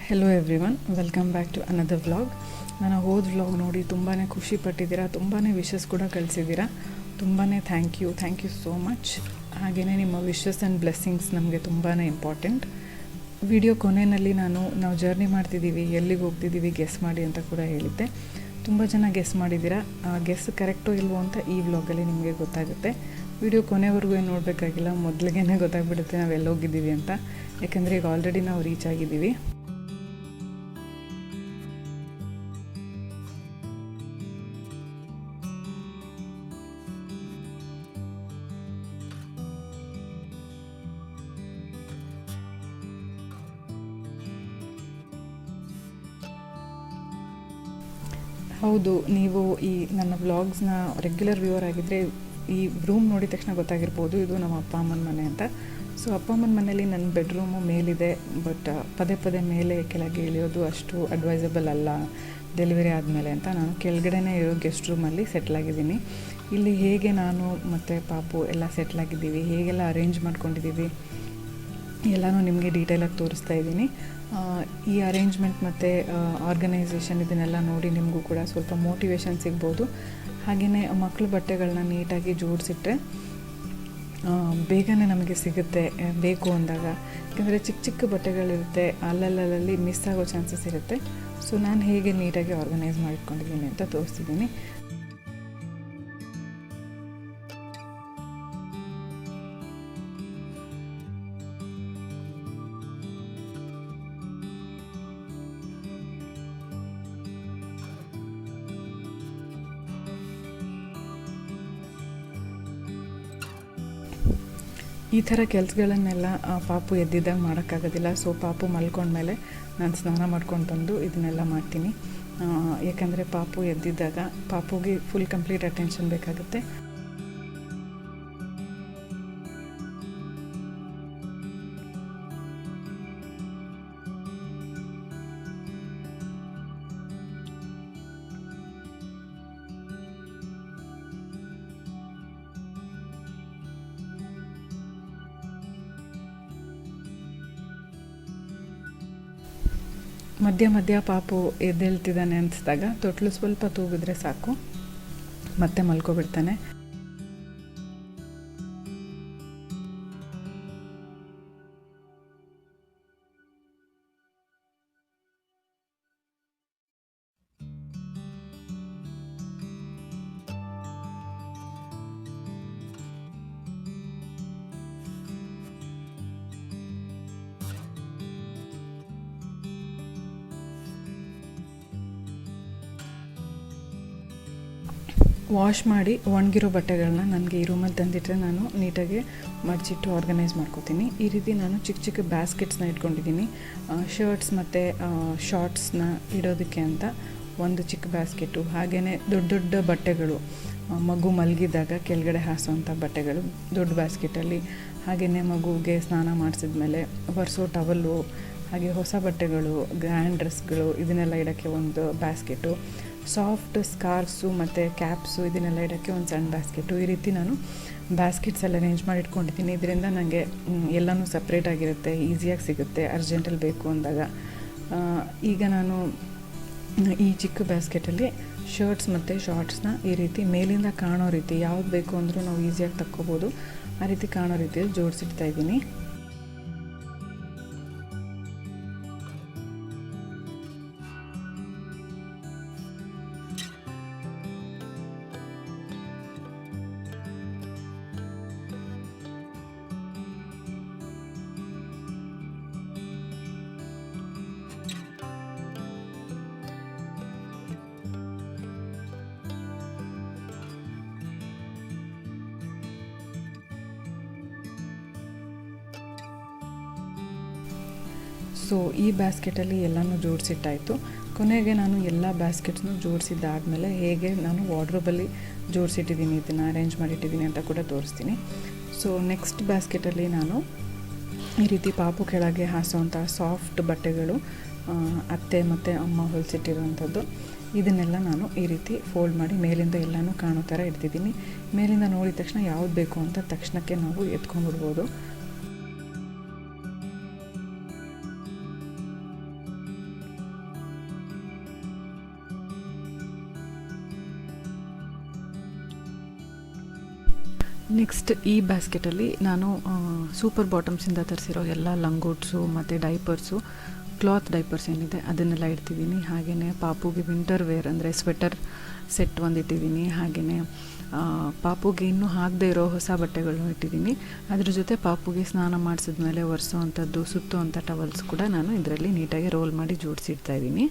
Hello everyone, welcome back to another vlog. ನಾನು ಹೋದ vlog ನೋಡಿ ತುಂಬಾ ಖುಷಿ ಪಟ್ಟಿದ್ದೀರಾ, ತುಂಬಾ ವಿಶಸ್ ಕೂಡ ಕಳಿಸಿದ್ದೀರಾ. ತುಂಬಾ ಥ್ಯಾಂಕ್ ಯು ಸೋ ಮಚ್. ಹಾಗೆಯೇ ನಿಮ್ಮ ವಿಶಸ್ ಆ್ಯಂಡ್ ಬ್ಲೆಸ್ಸಿಂಗ್ಸ್ ನಮಗೆ ತುಂಬಾ ಇಂಪಾರ್ಟೆಂಟ್. ವಿಡಿಯೋ ಕೊನೆಯಲ್ಲಿ ನಾವು ಜರ್ನಿ ಮಾಡ್ತಿದ್ದೀವಿ, ಎಲ್ಲಿಗೆ ಹೋಗ್ತಿದ್ದೀವಿ ಗೆಸ್ ಮಾಡಿ ಅಂತ ಕೂಡ ಹೇಳಿದ್ದೆ. ತುಂಬ ಜನ ಗೆಸ್ ಮಾಡಿದ್ದೀರಾ. ಗೆಸ್ ಕರೆಕ್ಟೋ ಇಲ್ವೋ ಅಂತ ಈ ವ್ಲಾಗಲ್ಲಿ ನಿಮಗೆ ಗೊತ್ತಾಗುತ್ತೆ. ವಿಡಿಯೋ ಕೊನೆವರೆಗೂ ಏನು ನೋಡಬೇಕಾಗಿಲ್ಲ, ಮೊದಲಿಗೆ ಗೊತ್ತಾಗ್ಬಿಡುತ್ತೆ ನಾವು ಎಲ್ಲೋಗಿದ್ದೀವಿ ಅಂತ. ಯಾಕೆಂದರೆ ಈಗ ಆಲ್ರೆಡಿ ನಾವು ರೀಚ್ ಆಗಿದ್ದೀವಿ. ಹೌದು, ನೀವು ಈ ನನ್ನ ವ್ಲಾಗ್ಸ್ನ ರೆಗ್ಯುಲರ್ ವ್ಯೂವರ್ ಆಗಿದ್ದರೆ ಈ ರೂಮ್ ನೋಡಿದ ತಕ್ಷಣ ಗೊತ್ತಾಗಿರ್ಬೋದು ಇದು ನಮ್ಮ ಅಪ್ಪ ಅಮ್ಮನ ಮನೆ ಅಂತ. ಸೊ ಅಪ್ಪ ಅಮ್ಮನ ಮನೇಲಿ ನನ್ನ ಬೆಡ್ರೂಮು ಮೇಲಿದೆ, ಬಟ್ ಪದೇ ಮೇಲೆ ಕೆಳಗೆ ಇಳಿಯೋದು ಅಷ್ಟು ಅಡ್ವೈಸಬಲ್ ಅಲ್ಲ ಡೆಲಿವರಿ ಆದಮೇಲೆ ಅಂತ ನಾನು ಕೆಳಗಡೆನೇ ಇರೋ ಗೆಸ್ಟ್ ರೂಮಲ್ಲಿ ಸೆಟ್ಲಾಗಿದ್ದೀನಿ. ಇಲ್ಲಿ ಹೇಗೆ ನಾನು ಮತ್ತು ಪಾಪು ಎಲ್ಲ ಸೆಟ್ಲಾಗಿದ್ದೀವಿ, ಹೇಗೆಲ್ಲ ಅರೇಂಜ್ ಮಾಡ್ಕೊಂಡಿದ್ದೀವಿ ಎಲ್ಲನೂ ನಿಮಗೆ ಡೀಟೇಲಾಗಿ ತೋರಿಸ್ತಾ ಇದ್ದೀನಿ. ಈ ಅರೇಂಜ್ಮೆಂಟ್ ಮತ್ತು ಆರ್ಗನೈಸೇಷನ್ ಇದನ್ನೆಲ್ಲ ನೋಡಿ ನಿಮಗೂ ಕೂಡ ಸ್ವಲ್ಪ ಮೋಟಿವೇಶನ್ ಸಿಗ್ಬೋದು. ಹಾಗೆಯೇ ಮಕ್ಕಳ ಬಟ್ಟೆಗಳನ್ನ ನೀಟಾಗಿ ಜೋಡಿಸಿಟ್ರೆ ಬೇಗನೆ ನಮಗೆ ಸಿಗುತ್ತೆ ಬೇಕು ಅಂದಾಗ. ಯಾಕೆಂದರೆ ಚಿಕ್ಕ ಬಟ್ಟೆಗಳಿರುತ್ತೆ, ಅಲ್ಲಲ್ಲಿ ಮಿಸ್ ಆಗೋ ಚಾನ್ಸಸ್ ಇರುತ್ತೆ. ಸೊ ನಾನು ಹೇಗೆ ನೀಟಾಗಿ ಆರ್ಗನೈಸ್ ಮಾಡಿಟ್ಕೊಂಡಿದ್ದೀನಿ ಅಂತ ತೋರಿಸ್ತಿದ್ದೀನಿ. ಈ ಥರ ಕೆಲಸಗಳನ್ನೆಲ್ಲ ಪಾಪು ಎದ್ದಿದ್ದಾಗ ಮಾಡೋಕ್ಕಾಗೋದಿಲ್ಲ. ಸೊ ಪಾಪು ಮಲ್ಕೊಂಡ್ಮೇಲೆ ನಾನು ಸ್ನಾನ ಮಾಡ್ಕೊಂಡು ಬಂದು ಇದನ್ನೆಲ್ಲ ಮಾಡ್ತೀನಿ. ಯಾಕಂದರೆ ಪಾಪು ಎದ್ದಿದ್ದಾಗ ಪಾಪುಗೆ ಫುಲ್ ಕಂಪ್ಲೀಟ್ ಅಟೆನ್ಷನ್ ಬೇಕಾಗುತ್ತೆ. ಮಧ್ಯ ಪಾಪು ಎದ್ದೇಳ್ತಿದ್ದಾನೆ ಅನಿಸಿದಾಗ ತೊಟ್ಲು ಸ್ವಲ್ಪ ತೂಗಿದ್ರೆ ಸಾಕು, ಮತ್ತೆ ಮಲ್ಕೊಬಿಡ್ತಾನೆ. ವಾಶ್ ಮಾಡಿ ಒಣಗಿರೋ ಬಟ್ಟೆಗಳನ್ನ ನನಗೆ ಈ ರೂಮಲ್ಲಿ ತಂದಿಟ್ಟರೆ ನಾನು ನೀಟಾಗಿ ಮಡಚಿಟ್ಟು ಆರ್ಗನೈಸ್ ಮಾಡ್ಕೋತೀನಿ. ಈ ರೀತಿ ನಾನು ಚಿಕ್ಕ ಬ್ಯಾಸ್ಕೆಟ್ಸ್ನ ಇಟ್ಕೊಂಡಿದ್ದೀನಿ. ಶರ್ಟ್ಸ್ ಮತ್ತು ಶಾರ್ಟ್ಸ್ನ ಇಡೋದಕ್ಕೆ ಅಂತ ಒಂದು ಚಿಕ್ಕ ಬ್ಯಾಸ್ಕೆಟು, ಹಾಗೆಯೇ ದೊಡ್ಡ ಬಟ್ಟೆಗಳು ಮಗು ಮಲಗಿದಾಗ ಕೆಳಗಡೆ ಹಾಸೋವಂಥ ಬಟ್ಟೆಗಳು ದೊಡ್ಡ ಬ್ಯಾಸ್ಕೆಟಲ್ಲಿ, ಹಾಗೆಯೇ ಮಗುಗೆ ಸ್ನಾನ ಮಾಡಿಸಿದ್ಮೇಲೆ ಒರೆಸೋ ಟವಲ್ಲು, ಹಾಗೆ ಹೊಸ ಬಟ್ಟೆಗಳು, ಗ್ರ್ಯಾಂಡ್ ಡ್ರೆಸ್ಗಳು ಇದನ್ನೆಲ್ಲ ಇಡೋಕ್ಕೆ ಒಂದು ಬ್ಯಾಸ್ಕೆಟು, ಸಾಫ್ಟ್ ಸ್ಕಾರ್ಫ್ಸು ಮತ್ತು ಕ್ಯಾಪ್ಸು ಇದನ್ನೆಲ್ಲ ಇಡೋಕ್ಕೆ ಒಂದು ಸಣ್ಣ ಬ್ಯಾಸ್ಕೆಟು. ಈ ರೀತಿ ನಾನು ಬ್ಯಾಸ್ಕೆಟ್ಸ್ ಎಲ್ಲ ಅರೇಂಜ್ ಮಾಡಿ ಇಟ್ಕೊಂಡಿದ್ದೀನಿ. ಇದರಿಂದ ನನಗೆ ಎಲ್ಲನೂ ಸಪ್ರೇಟಾಗಿರುತ್ತೆ, ಈಸಿಯಾಗಿ ಸಿಗುತ್ತೆ ಅರ್ಜೆಂಟಲ್ಲಿ ಬೇಕು ಅಂದಾಗ. ಈಗ ನಾನು ಈ ಚಿಕ್ಕ ಬ್ಯಾಸ್ಕೆಟಲ್ಲಿ ಶರ್ಟ್ಸ್ ಮತ್ತು ಶಾರ್ಟ್ಸ್ನ ಈ ರೀತಿ ಮೇಲಿಂದ ಕಾಣೋ ರೀತಿ ಯಾವ್ದು ಬೇಕು ಅಂದರೂ ನಾವು ಈಸಿಯಾಗಿ ತಕ್ಕೋಬೋದು, ಆ ರೀತಿ ಕಾಣೋ ರೀತಿಯಲ್ಲಿ ಜೋಡಿಸಿಡ್ತಾಯಿದ್ದೀನಿ. ಸೊ ಈ ಬ್ಯಾಸ್ಕೆಟಲ್ಲಿ ಎಲ್ಲನೂ ಜೋಡಿಸಿಟ್ಟಾಯಿತು. ಕೊನೆಗೆ ನಾನು ಎಲ್ಲ ಬ್ಯಾಸ್ಕೆಟ್ಸ್ನೂ ಜೋಡಿಸಿದ್ದಾದಮೇಲೆ ಹೇಗೆ ನಾನು ವಾರ್ಡ್ರೋಬಲ್ಲಿ ಜೋಡಿಸಿಟ್ಟಿದ್ದೀನಿ, ಇದನ್ನು ಅರೇಂಜ್ ಮಾಡಿಟ್ಟಿದ್ದೀನಿ ಅಂತ ಕೂಡ ತೋರಿಸ್ತೀನಿ. ಸೊ ನೆಕ್ಸ್ಟ್ ಬ್ಯಾಸ್ಕೆಟಲ್ಲಿ ನಾನು ಈ ರೀತಿ ಪಾಪು ಕೆಳಗೆ ಹಾಸೋವಂಥ ಸಾಫ್ಟ್ ಬಟ್ಟೆಗಳು, ಅತ್ತೆ ಮತ್ತು ಅಮ್ಮ ಹೊಲಿಸಿಟ್ಟಿರುವಂಥದ್ದು, ಇದನ್ನೆಲ್ಲ ನಾನು ಈ ರೀತಿ ಫೋಲ್ಡ್ ಮಾಡಿ ಮೇಲಿಂದ ಎಲ್ಲನೂ ಕಾಣೋ ಥರ ಇಡ್ತಿದ್ದೀನಿ. ಮೇಲಿಂದ ನೋಡಿದ ತಕ್ಷಣ ಯಾವ್ದು ಬೇಕು ಅಂತ ತಕ್ಷಣಕ್ಕೆ ನಾವು ಎತ್ಕೊಂಡ್ಬಿಡ್ಬೋದು. ನೆಕ್ಸ್ಟ್ ಈ ಬ್ಯಾಸ್ಕೆಟಲ್ಲಿ ನಾನು ಸೂಪರ್ ಬಾಟಮ್ಸಿಂದ ತರಿಸಿರೋ ಎಲ್ಲ ಲಂಗೋಟ್ಸು ಮತ್ತು ಡೈಪರ್ಸು, ಕ್ಲಾತ್ ಡೈಪರ್ಸ್ ಏನಿದೆ ಅದನ್ನೆಲ್ಲ ಇಡ್ತಿದ್ದೀನಿ. ಹಾಗೆಯೇ ಪಾಪುಗೆ ವಿಂಟರ್ ವೇರ್ ಅಂದರೆ ಸ್ವೆಟರ್ ಸೆಟ್ ಒಂದು ಇಟ್ಟಿದ್ದೀನಿ. ಹಾಗೆಯೇ ಪಾಪುಗೆ ಇನ್ನೂ ಹಾಕದೇ ಇರೋ ಹೊಸ ಬಟ್ಟೆಗಳನ್ನೂ ಇಟ್ಟಿದ್ದೀನಿ. ಅದ್ರ ಜೊತೆ ಪಾಪುಗೆ ಸ್ನಾನ ಮಾಡಿಸಿದ್ಮೇಲೆ ಒರೆಸೋ ಅಂಥದ್ದು, ಸುತ್ತೋ ಅಂಥ ಟವಲ್ಸ್ ಕೂಡ ನಾನು ಇದರಲ್ಲಿ ನೀಟಾಗಿ ರೋಲ್ ಮಾಡಿ ಜೋಡಿಸಿಡ್ತಾ ಇದ್ದೀನಿ.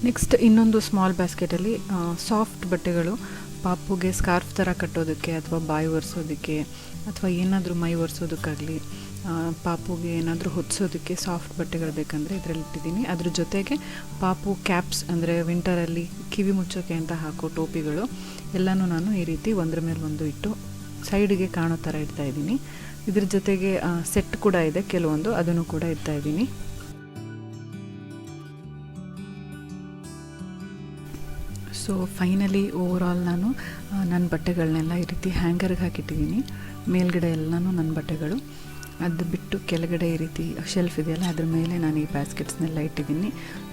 ನೆಕ್ಸ್ಟ್ ಇನ್ನೊಂದು ಸ್ಮಾಲ್ ಬ್ಯಾಸ್ಕೆಟಲ್ಲಿ ಸಾಫ್ಟ್ ಬಟ್ಟೆಗಳು, ಪಾಪುಗೆ ಸ್ಕಾರ್ಫ್ ಥರ ಕಟ್ಟೋದಕ್ಕೆ ಅಥವಾ ಬಾಯಿ ಒರೆಸೋದಕ್ಕೆ ಅಥವಾ ಏನಾದರೂ ಮೈ ಒರೆಸೋದಕ್ಕಾಗಲಿ, ಪಾಪುಗೆ ಏನಾದರೂ ಹೊದಿಸೋದಕ್ಕೆ ಸಾಫ್ಟ್ ಬಟ್ಟೆಗಳು ಬೇಕಂದರೆ ಇದರಲ್ಲಿ ಇಟ್ಟಿದ್ದೀನಿ. ಅದ್ರ ಜೊತೆಗೆ ಪಾಪು ಕ್ಯಾಪ್ಸ್ ಅಂದರೆ ವಿಂಟರಲ್ಲಿ ಕಿವಿ ಮುಚ್ಚೋಕೆ ಅಂತ ಹಾಕೋ ಟೋಪಿಗಳು ಎಲ್ಲನೂ ನಾನು ಈ ರೀತಿ ಒಂದ್ರ ಮೇಲೆ ಒಂದು ಇಟ್ಟು ಸೈಡಿಗೆ ಕಾಣೋ ಥರ ಇಡ್ತಾಯಿದ್ದೀನಿ. ಇದ್ರ ಜೊತೆಗೆ ಸೆಟ್ ಕೂಡ ಇದೆ ಕೆಲವೊಂದು, ಅದನ್ನು ಕೂಡ ಇಡ್ತಾಯಿದ್ದೀನಿ. ಸೊ ಫೈನಲಿ ಓವರಾಲ್ ನಾನು ನನ್ನ ಬಟ್ಟೆಗಳನ್ನೆಲ್ಲ ಈ ರೀತಿ ಹ್ಯಾಂಗರ್ಗೆ ಹಾಕಿಟ್ಟಿದ್ದೀನಿ. ಮೇಲ್ಗಡೆ ಎಲ್ಲನೂ ನನ್ನ ಬಟ್ಟೆಗಳು, ಅದು ಬಿಟ್ಟು ಕೆಳಗಡೆ ಈ ರೀತಿ ಶೆಲ್ಫ್ ಇದೆಯಲ್ಲ ಅದ್ರ ಮೇಲೆ ನಾನು ಈ ಬ್ಯಾಸ್ಕೆಟ್ಸ್ನೆಲ್ಲ ಇಟ್ಟಿದ್ದೀನಿ.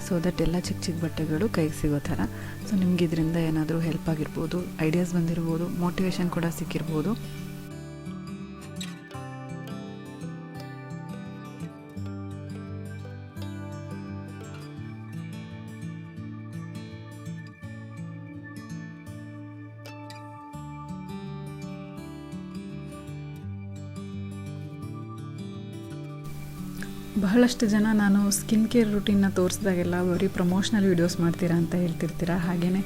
ಸೊ ದಟ್ ಎಲ್ಲ ಚಿಕ್ಕ ಚಿಕ್ಕ ಬಟ್ಟೆಗಳು ಕೈಗೆ ಸಿಗೋ ಥರ. ಸೊ ನಿಮ್ಗೆ ಇದರಿಂದ ಏನಾದರೂ ಹೆಲ್ಪ್ ಆಗಿರ್ಬೋದು, ಐಡಿಯಾಸ್ ಬಂದಿರ್ಬೋದು, ಮೋಟಿವೇಶನ್ ಕೂಡ ಸಿಕ್ಕಿರ್ಬೋದು. ಬಹಳಷ್ಟು ಜನ ನಾನು ಸ್ಕಿನ್ ಕೇರ್ ರೂಟೀನ್ನ ತೋರಿಸಿದಾಗೆಲ್ಲ ಬರೀ ಪ್ರಮೋಷ್ನಲ್ ವೀಡಿಯೋಸ್ ಮಾಡ್ತೀರಾ ಅಂತ ಹೇಳ್ತಿರ್ತೀರ. ಹಾಗೆಯೇ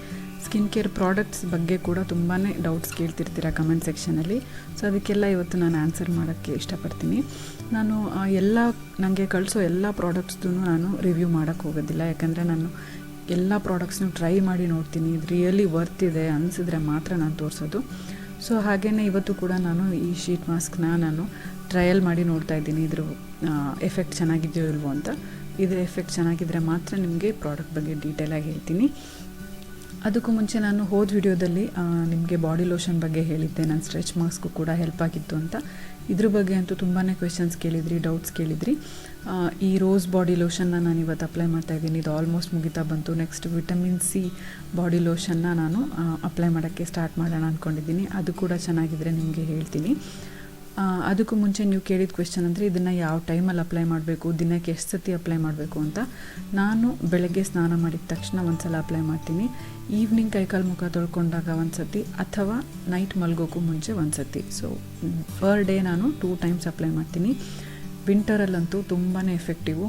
ಸ್ಕಿನ್ ಕೇರ್ ಪ್ರಾಡಕ್ಟ್ಸ್ ಬಗ್ಗೆ ಕೂಡ ತುಂಬಾ ಡೌಟ್ಸ್ ಕೇಳ್ತಿರ್ತೀರ ಕಮೆಂಟ್ ಸೆಕ್ಷನಲ್ಲಿ. ಸೊ ಅದಕ್ಕೆಲ್ಲ ಇವತ್ತು ನಾನು ಆನ್ಸರ್ ಮಾಡೋಕ್ಕೆ ಇಷ್ಟಪಡ್ತೀನಿ. ನಾನು ನನಗೆ ಕಳಿಸೋ ಎಲ್ಲ ಪ್ರಾಡಕ್ಟ್ಸ್ದು ನಾನು ರಿವ್ಯೂ ಮಾಡೋಕ್ಕೆ ಹೋಗೋದಿಲ್ಲ. ಯಾಕಂದರೆ ನಾನು ಎಲ್ಲ ಪ್ರಾಡಕ್ಟ್ಸ್ನೂ ಟ್ರೈ ಮಾಡಿ ನೋಡ್ತೀನಿ. ಇದು ರಿಯಲಿ ವರ್ತ್ ಇದೆ ಅನಿಸಿದ್ರೆ ಮಾತ್ರ ನಾನು ತೋರಿಸೋದು. ಸೊ ಹಾಗೆಯೇ ಇವತ್ತು ಕೂಡ ನಾನು ಈ ಶೀಟ್ ಮಾಸ್ಕ್ನ ನಾನು ಟ್ರಯಲ್ ಮಾಡಿ ನೋಡ್ತಾ ಇದ್ದೀನಿ, ಇದ್ರ ಎಫೆಕ್ಟ್ ಚೆನ್ನಾಗಿದೆಯೋ ಇಲ್ವೋ ಅಂತ. ಇದರ ಎಫೆಕ್ಟ್ ಚೆನ್ನಾಗಿದ್ದರೆ ಮಾತ್ರ ನಿಮಗೆ ಪ್ರಾಡಕ್ಟ್ ಬಗ್ಗೆ ಡೀಟೇಲಾಗಿ ಹೇಳ್ತೀನಿ. ಅದಕ್ಕೂ ಮುಂಚೆ ನಾನು ಹೋದ ವಿಡಿಯೋದಲ್ಲಿ ನಿಮಗೆ ಬಾಡಿ ಲೋಷನ್ ಬಗ್ಗೆ ಹೇಳಿದ್ದೆ, ನಾನು ಸ್ಟ್ರೆಚ್ ಮಾಸ್ಕು ಕೂಡ ಹೆಲ್ಪ್ ಆಗಿತ್ತು ಅಂತ. ಇದ್ರ ಬಗ್ಗೆ ಅಂತೂ ತುಂಬಾ ಕ್ವೆಶನ್ಸ್ ಕೇಳಿದ್ರಿ, ಡೌಟ್ಸ್ ಕೇಳಿದ್ರಿ. ಈ ರೋಸ್ ಬಾಡಿ ಲೋಷನ್ನ ನಾನು ಇವತ್ತು ಅಪ್ಲೈ ಮಾಡ್ತಾಯಿದ್ದೀನಿ. ಇದು ಆಲ್ಮೋಸ್ಟ್ ಮುಗಿತಾ ಬಂತು. ನೆಕ್ಸ್ಟ್ ವಿಟಮಿನ್ ಸಿ ಬಾಡಿ ಲೋಷನ್ನ ನಾನು ಅಪ್ಲೈ ಮಾಡೋಕ್ಕೆ ಸ್ಟಾರ್ಟ್ ಮಾಡೋಣ ಅಂದ್ಕೊಂಡಿದ್ದೀನಿ. ಅದು ಕೂಡ ಚೆನ್ನಾಗಿದ್ದರೆ ನಿಮಗೆ ಹೇಳ್ತೀನಿ. ಅದಕ್ಕೂ ಮುಂಚೆ ನೀವು ಕೇಳಿದ ಕ್ವೆಶ್ಚನ್ ಅಂದರೆ ಇದನ್ನು ಯಾವ ಟೈಮಲ್ಲಿ ಅಪ್ಲೈ ಮಾಡಬೇಕು, ದಿನಕ್ಕೆ ಎಷ್ಟು ಸತಿ ಅಪ್ಲೈ ಮಾಡಬೇಕು ಅಂತ. ನಾನು ಬೆಳಗ್ಗೆ ಸ್ನಾನ ಮಾಡಿದ ತಕ್ಷಣ ಒಂದು ಸಲ ಅಪ್ಲೈ ಮಾಡ್ತೀನಿ. ಈವ್ನಿಂಗ್ ಕೈಕಾಲು ಮುಖ ತೊಳ್ಕೊಂಡಾಗ ಒಂದು ಸತಿ, ಅಥವಾ ನೈಟ್ ಮಲ್ಗೋಕ್ಕೂ ಮುಂಚೆ ಒಂದು ಸತಿ. ಸೊ ಪರ್ ಡೇ ನಾನು 2 ಟೈಮ್ಸ್ ಅಪ್ಲೈ ಮಾಡ್ತೀನಿ. ವಿಂಟರಲ್ಲಂತೂ ತುಂಬಾ ಎಫೆಕ್ಟಿವು.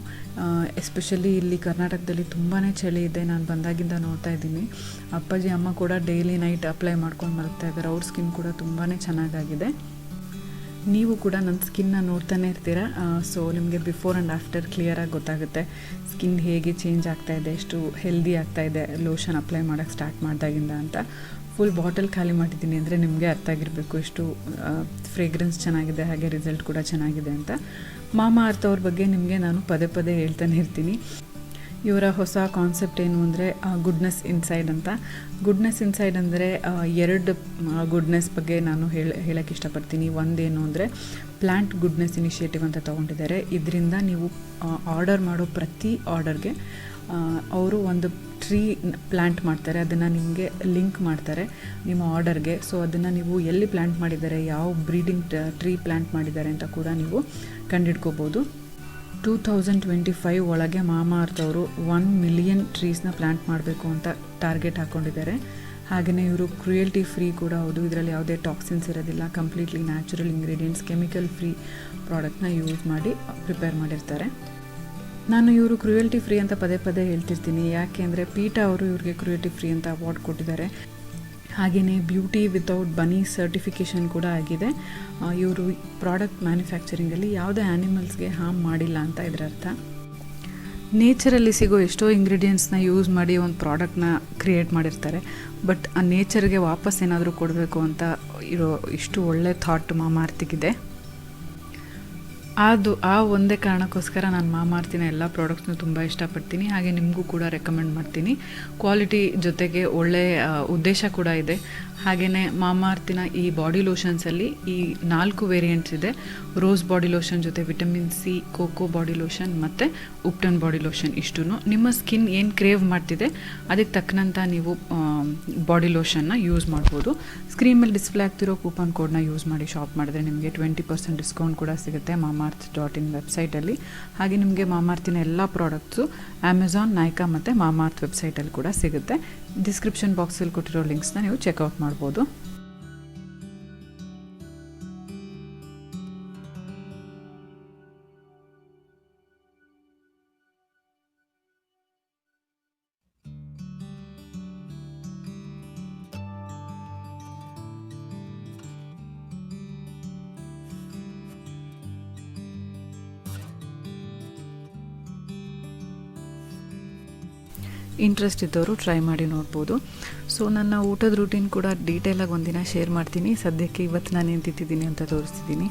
ಎಸ್ಪೆಷಲಿ ಇಲ್ಲಿ ಕರ್ನಾಟಕದಲ್ಲಿ ತುಂಬಾ ಚಳಿ ಇದೆ. ನಾನು ಬಂದಾಗಿಂದ ನೋಡ್ತಾ ಇದ್ದೀನಿ, ಅಪ್ಪಾಜಿ ಅಮ್ಮ ಕೂಡ ಡೈಲಿ ನೈಟ್ ಅಪ್ಲೈ ಮಾಡ್ಕೊಂಡು ಮಲಗ್ತಾ ಇದ್ದಾರೆ. ಅವ್ರ ಸ್ಕಿನ್ ಕೂಡ ತುಂಬಾ ಚೆನ್ನಾಗಾಗಿದೆ. ನೀವು ಕೂಡ ನನ್ನ ಸ್ಕಿನ್ನ ನೋಡ್ತಾನೆ ಇರ್ತೀರ. ಸೊ ನಿಮಗೆ ಬಿಫೋರ್ ಆ್ಯಂಡ್ ಆಫ್ಟರ್ ಕ್ಲಿಯರಾಗಿ ಗೊತ್ತಾಗುತ್ತೆ ಸ್ಕಿನ್ ಹೇಗೆ ಚೇಂಜ್ ಆಗ್ತಾಯಿದೆ, ಎಷ್ಟು ಹೆಲ್ದಿ ಆಗ್ತಾಯಿದೆ ಲೋಷನ್ ಅಪ್ಲೈ ಮಾಡೋಕ್ಕೆ ಸ್ಟಾರ್ಟ್ ಮಾಡಿದಾಗಿಂದ ಅಂತ. ಫುಲ್ ಬಾಟಲ್ ಖಾಲಿ ಮಾಡಿದ್ದೀನಿ ಅಂದರೆ ನಿಮಗೆ ಅರ್ಥ ಆಗಿರಬೇಕು ಎಷ್ಟು ಫ್ರೇಗ್ರೆನ್ಸ್ ಚೆನ್ನಾಗಿದೆ, ಹಾಗೆ ರಿಸಲ್ಟ್ ಕೂಡ ಚೆನ್ನಾಗಿದೆ ಅಂತ. ಮಾಮಾ ಅರ್ಥ ಅವ್ರ ಬಗ್ಗೆ ನಿಮಗೆ ನಾನು ಪದೇ ಪದೇ ಹೇಳ್ತಾನೆ ಇರ್ತೀನಿ. ಇವರ ಹೊಸ ಕಾನ್ಸೆಪ್ಟ್ ಏನು ಅಂದರೆ ಗುಡ್ನೆಸ್ ಇನ್ಸೈಡ್ ಅಂತ. ಗುಡ್ನೆಸ್ ಇನ್ಸೈಡ್ ಅಂದರೆ 2 ಗುಡ್ನೆಸ್ ಬಗ್ಗೆ ನಾನು ಹೇಳೋಕ್ಕೆ ಇಷ್ಟಪಡ್ತೀನಿ. ಒಂದೇನು ಅಂದರೆ ಪ್ಲ್ಯಾಂಟ್ ಗುಡ್ನೆಸ್ ಇನಿಷಿಯೇಟಿವ್ ಅಂತ ತೊಗೊಂಡಿದ್ದಾರೆ. ಇದರಿಂದ ನೀವು ಆರ್ಡರ್ ಮಾಡೋ ಪ್ರತಿ ಆರ್ಡರ್ಗೆ ಅವರು ಒಂದು ಟ್ರೀ ಪ್ಲ್ಯಾಂಟ್ ಮಾಡ್ತಾರೆ. ಅದನ್ನು ನಿಮಗೆ ಲಿಂಕ್ ಮಾಡ್ತಾರೆ ನಿಮ್ಮ ಆರ್ಡರ್ಗೆ. ಸೊ ಅದನ್ನು ನೀವು ಎಲ್ಲಿ ಪ್ಲ್ಯಾಂಟ್ ಮಾಡಿದ್ದಾರೆ, ಯಾವ ಬ್ರೀಡಿಂಗ್ ಟ್ರೀ ಪ್ಲ್ಯಾಂಟ್ ಮಾಡಿದ್ದಾರೆ ಅಂತ ಕೂಡ ನೀವು ಕಂಡುಹಿಡ್ಕೋಬೋದು. 2025 ಒಳಗೆ ಮಾಮಾ ಅರ್ತ್ ಅವರು 1 ಮಿಲಿಯನ್ ಟ್ರೀಸ್ನ ಪ್ಲ್ಯಾಂಟ್ ಮಾಡಬೇಕು ಅಂತ ಟಾರ್ಗೆಟ್ ಹಾಕ್ಕೊಂಡಿದ್ದಾರೆ. ಹಾಗೆಯೇ ಇವರು ಕ್ರುಯಲ್ಟಿ ಫ್ರೀ ಕೂಡ ಹೌದು. ಇದರಲ್ಲಿ ಯಾವುದೇ ಟಾಕ್ಸಿನ್ಸ್ ಇರೋದಿಲ್ಲ. Completely natural ingredients, chemical free ಪ್ರಾಡಕ್ಟ್ನ ಯೂಸ್ ಮಾಡಿ ಪ್ರಿಪೇರ್ ಮಾಡಿರ್ತಾರೆ. ನಾನು ಇವರು ಕ್ರುಯಲ್ಟಿ ಫ್ರೀ ಅಂತ ಪದೇ ಪದೇ ಹೇಳ್ತಿರ್ತೀನಿ. ಯಾಕೆ ಅಂದರೆ ಪೀಟಾ ಅವರು ಇವ್ರಿಗೆ ಕ್ರುಯಲ್ಟಿ ಫ್ರೀ ಅಂತ ಅವಾರ್ಡ್ ಕೊಟ್ಟಿದ್ದಾರೆ. ಹಾಗೆಯೇ ಬ್ಯೂಟಿ ವಿತೌಟ್ ಬನಿ ಸರ್ಟಿಫಿಕೇಷನ್ ಕೂಡ ಆಗಿದೆ. ಇವರು ಪ್ರಾಡಕ್ಟ್ ಮ್ಯಾನುಫ್ಯಾಕ್ಚರಿಂಗಲ್ಲಿ ಯಾವುದೇ ಆ್ಯನಿಮಲ್ಸ್ಗೆ ಹಾರ್ಮ್ ಮಾಡಿಲ್ಲ ಅಂತ ಇದರ ಅರ್ಥ. ನೇಚರಲ್ಲಿ ಸಿಗೋ ಎಷ್ಟೋ ಇಂಗ್ರೀಡಿಯೆಂಟ್ಸ್ನ ಯೂಸ್ ಮಾಡಿ ಒಂದು ಪ್ರಾಡಕ್ಟ್ನ ಕ್ರಿಯೇಟ್ ಮಾಡಿರ್ತಾರೆ. ಬಟ್ ಆ ನೇಚರ್ಗೆ ವಾಪಸ್ ಏನಾದರೂ ಕೊಡಬೇಕು ಅಂತ ಇರೋ ಇಷ್ಟು ಒಳ್ಳೆ ಥಾಟ್ ಮಾಮಾರ್ತಿಗಿದೆ. ಆ ಒಂದೇ ಕಾರಣಕ್ಕೋಸ್ಕರ ನಾನು ಮಾಮಾರ್ತಿನ ಎಲ್ಲ ಪ್ರಾಡಕ್ಟ್ಸ್ನೂ ತುಂಬ ಇಷ್ಟಪಡ್ತೀನಿ. ಹಾಗೆ ನಿಮಗೂ ಕೂಡ ರೆಕಮೆಂಡ್ ಮಾಡ್ತೀನಿ. ಕ್ವಾಲಿಟಿ ಜೊತೆಗೆ ಒಳ್ಳೆಯ ಉದ್ದೇಶ ಕೂಡ ಇದೆ. ಹಾಗೆಯೇ ಮಾಮಾರ್ತಿನ ಈ ಬಾಡಿ ಲೋಷನ್ಸಲ್ಲಿ ಈ 4 ವೇರಿಯಂಟ್ಸ್ ಇದೆ. ರೋಸ್ ಬಾಡಿ ಲೋಷನ್ ಜೊತೆ vitamin C, cocoa body lotion ಮತ್ತು ಉಪ್ಟನ್ ಬಾಡಿ ಲೋಷನ್. ಇಷ್ಟೂ ನಿಮ್ಮ ಸ್ಕಿನ್ ಏನು ಕ್ರೇವ್ ಮಾಡ್ತಿದೆ ಅದಕ್ಕೆ ತಕ್ಕನಂತ ನೀವು ಬಾಡಿ ಲೋಷನ್ನ ಯೂಸ್ ಮಾಡ್ಬೋದು. ಸ್ಕ್ರೀನ್ ಮೇಲೆ ಡಿಸ್ಪ್ಲೇ ಆಗ್ತಿರೋ ಕೂಪನ್ ಕೋಡ್ನ ಯೂಸ್ ಮಾಡಿ ಶಾಪ್ ಮಾಡಿದ್ರೆ ನಿಮಗೆ 20% ಡಿಸ್ಕೌಂಟ್ ಕೂಡ ಸಿಗುತ್ತೆ ಮಾಮಾರ್ತ್.in ವೆಬ್ಸೈಟಲ್ಲಿ. ಹಾಗೆ ನಿಮಗೆ ಮಾಮಾರ್ತಿನ ಎಲ್ಲ ಪ್ರಾಡಕ್ಟ್ಸು ಅಮೆಝಾನ್, ನೈಕಾ ಮತ್ತು ಮಾಮಾರ್ತ್ ವೆಬ್ಸೈಟಲ್ಲಿ ಕೂಡ ಸಿಗುತ್ತೆ. ಡಿಸ್ಕ್ರಿಪ್ಷನ್ ಬಾಕ್ಸಲ್ಲಿ ಕೊಟ್ಟಿರೋ ಲಿಂಕ್ಸ್ನ ನೀವು ಚೆಕ್ಔಟ್ ಮಾಡ್ಬೋದು. ಇಂಟ್ರೆಸ್ಟ್ ಇದ್ದವರು ಟ್ರೈ ಮಾಡಿ ನೋಡ್ಬೋದು. ಸೊ ನನ್ನ ಊಟದ ರೂಟೀನ್ ಕೂಡ ಡೀಟೇಲಾಗಿ ಒಂದಿನ ಶೇರ್ ಮಾಡ್ತೀನಿ. ಸದ್ಯಕ್ಕೆ ಇವತ್ತು ನಾನು ಏನು ತಿಂತಿದ್ದೀನಿ ಅಂತ ತೋರಿಸ್ತಿದ್ದೀನಿ.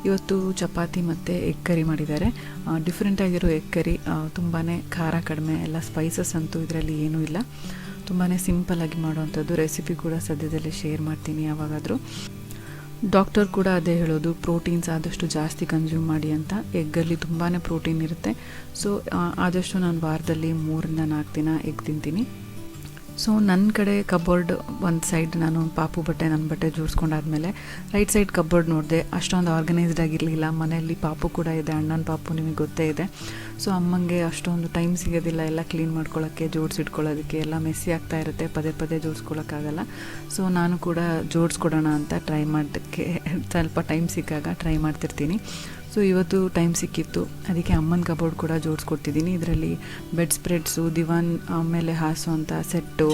ಇವತ್ತು ಚಪಾತಿ ಮತ್ತು ಎಗ್ ಕರಿ ಮಾಡಿದ್ದಾರೆ. ಡಿಫ್ರೆಂಟಾಗಿರೋ ಎಗ್ ಕರಿ, ತುಂಬಾ ಖಾರ ಕಡಿಮೆ, ಎಲ್ಲ ಸ್ಪೈಸಸ್ ಅಂತೂ ಇದರಲ್ಲಿ ಏನೂ ಇಲ್ಲ. ತುಂಬಾ ಸಿಂಪಲ್ಲಾಗಿ ಮಾಡೋವಂಥದ್ದು. ರೆಸಿಪಿ ಕೂಡ ಸದ್ಯದಲ್ಲೇ ಶೇರ್ ಮಾಡ್ತೀನಿ ಯಾವಾಗಾದರೂ. ಡಾಕ್ಟರ್ ಕೂಡ ಅದೇ ಹೇಳೋದು, ಪ್ರೋಟೀನ್ಸ್ ಆದಷ್ಟು ಜಾಸ್ತಿ ಕನ್ಸ್ಯೂಮ್ ಮಾಡಿ ಅಂತ. ಎಗ್ಗಲ್ಲಿ ತುಂಬಾ ಪ್ರೋಟೀನ್ ಇರುತ್ತೆ. ಸೊ ಆದಷ್ಟು ನಾನು ವಾರದಲ್ಲಿ 3-4 ದಿನ ಎಗ್ ತಿಂತೀನಿ. ಸೊ ನನ್ನ ಕಡೆ ಕಬೋರ್ಡ್ ಒಂದು ಸೈಡ್ ನಾನು ಪಾಪು ಬಟ್ಟೆ, ನನ್ನ ಬಟ್ಟೆ ಜೋಡಿಸ್ಕೊಂಡಾದ್ಮೇಲೆ ರೈಟ್ ಸೈಡ್ ಕಬೋರ್ಡ್ ನೋಡಿದೆ. ಅಷ್ಟೊಂದು ಆರ್ಗನೈಸ್ಡ್ ಆಗಿರಲಿಲ್ಲ. ಮನೆಯಲ್ಲಿ ಪಾಪು ಕೂಡ ಇದೆ, ಅಣ್ಣನ ಪಾಪು, ನಿಮಗೆ ಗೊತ್ತೇ ಇದೆ. ಸೊ ಅಮ್ಮಂಗೆ ಅಷ್ಟೊಂದು ಟೈಮ್ ಸಿಗೋದಿಲ್ಲ ಎಲ್ಲ ಕ್ಲೀನ್ ಮಾಡ್ಕೊಳ್ಳೋಕ್ಕೆ, ಜೋಡಿಸಿಟ್ಕೊಳ್ಳೋದಕ್ಕೆ. ಎಲ್ಲ ಮೆಸ್ಸಿ ಆಗ್ತಾ ಇರುತ್ತೆ, ಪದೇ ಪದೇ ಜೋಡಿಸ್ಕೊಳ್ಳೋಕ್ಕಾಗಲ್ಲ. ಸೊ ನಾನು ಕೂಡ ಜೋಡಿಸ್ಕೊಡೋಣ ಅಂತ ಟ್ರೈ ಮಾಡೋಕ್ಕೆ ಸ್ವಲ್ಪ ಟೈಮ್ ಸಿಕ್ಕಾಗ ಟ್ರೈ ಮಾಡ್ತಿರ್ತೀನಿ. ಸೊ ಇವತ್ತು ಟೈಮ್ ಸಿಕ್ಕಿತ್ತು, ಅದಕ್ಕೆ ಅಮ್ಮನ ಕಬೋರ್ಡ್ ಕೂಡ ಜೋಡಿಸ್ಕೊಡ್ತಿದ್ದೀನಿ. ಇದರಲ್ಲಿ ಬೆಡ್ ಸ್ಪ್ರೆಡ್ಸು, ದಿವಾನ್ ಮೇಲೆ ಹಾಸೋ ಅಂತ ಸೆಟ್ಟು,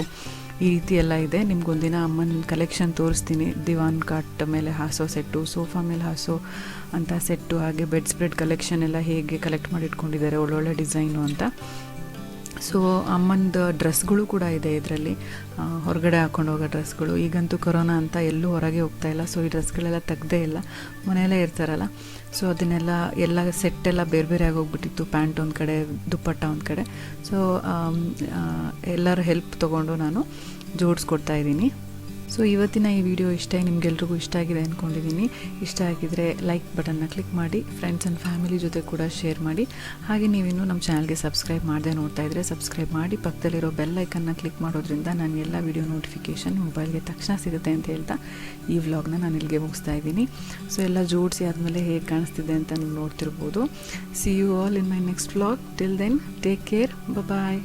ಈ ರೀತಿ ಎಲ್ಲ ಇದೆ. ನಿಮ್ಗೊಂದಿನ ಅಮ್ಮನ ಕಲೆಕ್ಷನ್ ತೋರಿಸ್ತೀನಿ. ದಿವಾನ್ ಕಾಟ್ ಮೇಲೆ ಹಾಸೋ ಸೆಟ್ಟು, ಸೋಫಾ ಮೇಲೆ ಹಾಸೋ ಅಂತ ಸೆಟ್ಟು, ಹಾಗೆ ಬೆಡ್ ಸ್ಪ್ರೆಡ್ ಕಲೆಕ್ಷನ್ ಎಲ್ಲ ಹೇಗೆ ಕಲೆಕ್ಟ್ ಮಾಡಿ ಇಟ್ಕೊಂಡಿದ್ದಾರೆ ಒಳ್ಳೊಳ್ಳೆ ಡಿಸೈನು ಅಂತ. ಸೊ ಅಮ್ಮಂದು ಡ್ರೆಸ್ಗಳು ಕೂಡ ಇದೆ ಇದರಲ್ಲಿ, ಹೊರಗಡೆ ಹಾಕ್ಕೊಂಡು ಹೋಗೋ ಡ್ರೆಸ್ಗಳು. ಈಗಂತೂ ಕೊರೋನಾ ಅಂತ ಎಲ್ಲೂ ಹೊರಗೆ ಹೋಗ್ತಾಯಿಲ್ಲ. ಸೊ ಈ ಡ್ರೆಸ್ಗಳೆಲ್ಲ ತೆಗ್ದೇ ಇಲ್ಲ, ಮನೆಯಲ್ಲೇ ಇರ್ತಾರಲ್ಲ. ಸೊ ಅದನ್ನೆಲ್ಲ ಎಲ್ಲ ಸೆಟ್ಟೆಲ್ಲ ಬೇರೆ ಬೇರೆ ಆಗೋಗ್ಬಿಟ್ಟಿತ್ತು. ಪ್ಯಾಂಟ್ ಒಂದು ಕಡೆ, ದುಪ್ಪಟ್ಟ ಒಂದು ಕಡೆ. ಸೊ ಎಲ್ಲರ ಹೆಲ್ಪ್ ತೊಗೊಂಡು ನಾನು ಜೋಡಿಸ್ಕೊಡ್ತಾಯಿದ್ದೀನಿ. ಸೊ ಇವತ್ತಿನ ಈ ವಿಡಿಯೋ ನಿಮಗೆಲ್ರಿಗೂ ಇಷ್ಟ ಆಗಿದೆ ಅಂದ್ಕೊಂಡಿದ್ದೀನಿ. ಇಷ್ಟ ಆಗಿದರೆ ಲೈಕ್ ಬಟನ್ನ ಕ್ಲಿಕ್ ಮಾಡಿ, ಫ್ರೆಂಡ್ಸ್ ಆ್ಯಂಡ್ ಫ್ಯಾಮಿಲಿ ಜೊತೆ ಕೂಡ ಶೇರ್ ಮಾಡಿ. ಹಾಗೆ ನೀವಿನ್ನೂ ನಮ್ಮ ಚಾನಲ್ಗೆ ಸಬ್ಸ್ಕ್ರೈಬ್ ಮಾಡದೆ ನೋಡ್ತಾ ಇದ್ದರೆ ಸಬ್ಸ್ಕ್ರೈಬ್ ಮಾಡಿ, ಪಕ್ಕದಲ್ಲಿರೋ ಬೆಲ್ ಐಕನ್ನ ಕ್ಲಿಕ್ ಮಾಡೋದ್ರಿಂದ ನಾನು ಎಲ್ಲ ವಿಡಿಯೋ ನೋಟಿಫಿಕೇಷನ್ ಮೊಬೈಲ್ಗೆ ತಕ್ಷಣ ಸಿಗುತ್ತೆ ಅಂತ ಹೇಳ್ತಾ ಈ ವ್ಲಾಗ್ನ ನಾನು ಇಲ್ಲಿಗೆ ಮುಗಿಸ್ತಾ ಇದ್ದೀನಿ. ಸೊ ಎಲ್ಲ ಜೋಡಿಸಿ ಆದಮೇಲೆ ಹೇಗೆ ಕಾಣಿಸ್ತಿದೆ ಅಂತ ನೀವು ನೋಡ್ತಿರ್ಬೋದು. See you all in my next vlog. Till then take care, bye.